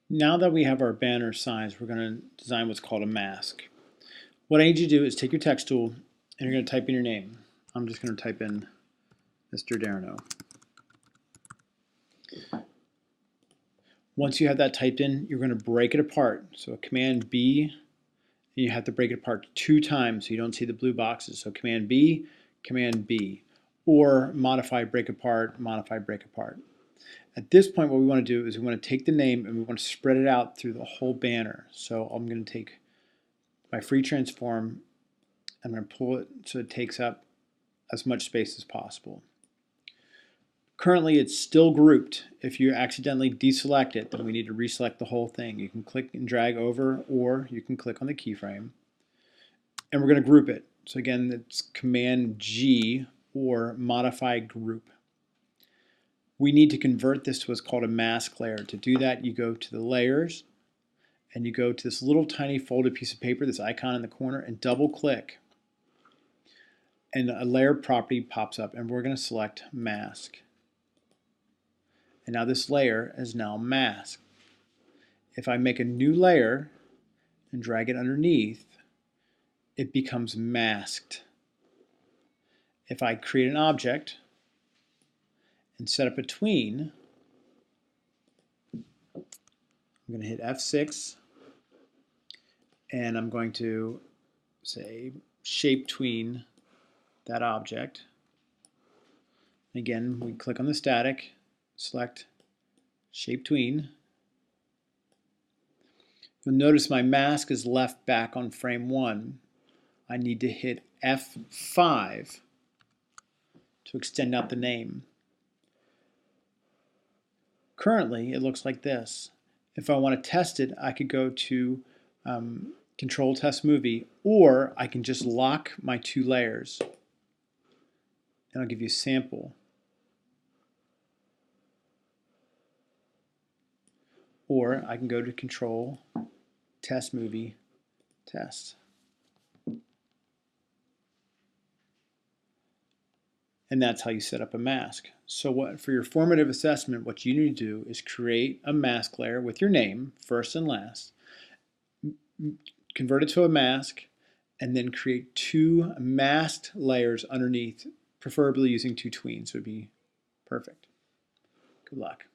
Now that we have our banner size, we're going to design what's called a mask. What I need you to do is take your text tool and you're going to type in your name. I'm just going to type in Mr. Darno. Once you have that typed in, you're going to break it apart. So Command B, and you have to break it apart 2 times so you don't see the blue boxes. So Command B, or modify, break apart, modify, break apart. At this point, what we want to do is we want to take the name and we want to spread it out through the whole banner. So I'm going to take my free transform, I'm going to pull it so it takes up as much space as possible. Currently, it's still grouped. If you accidentally deselect it, then we need to reselect the whole thing. You can click and drag over, or you can click on the keyframe. And we're going to group it. So again, it's Command G or modify group. We need to convert this to what's called a mask layer. To do that, you go to the layers and you go to this little tiny folded piece of paper, this icon in the corner, and double click. And a layer property pops up, and we're going to select mask. And now this layer is now masked. If I make a new layer and drag it underneath, it becomes masked. If I create an object and set up a tween, I'm going to hit F6 and I'm going to say shape tween that object. Again, we click on the static, select shape tween. You'll notice my mask is left back on frame 1. I need to hit F5 to extend out the name. Currently, it looks like this. If I want to test it, I could go to Control Test Movie, or I can just lock my 2 layers. And I'll give you a sample. Or I can go to Control Test Movie, Test. And that's how you set up a mask. So for your formative assessment, what you need to do is create a mask layer with your name, first and last, convert it to a mask, and then create 2 masked layers underneath, preferably using 2 tweens would be perfect. Good luck.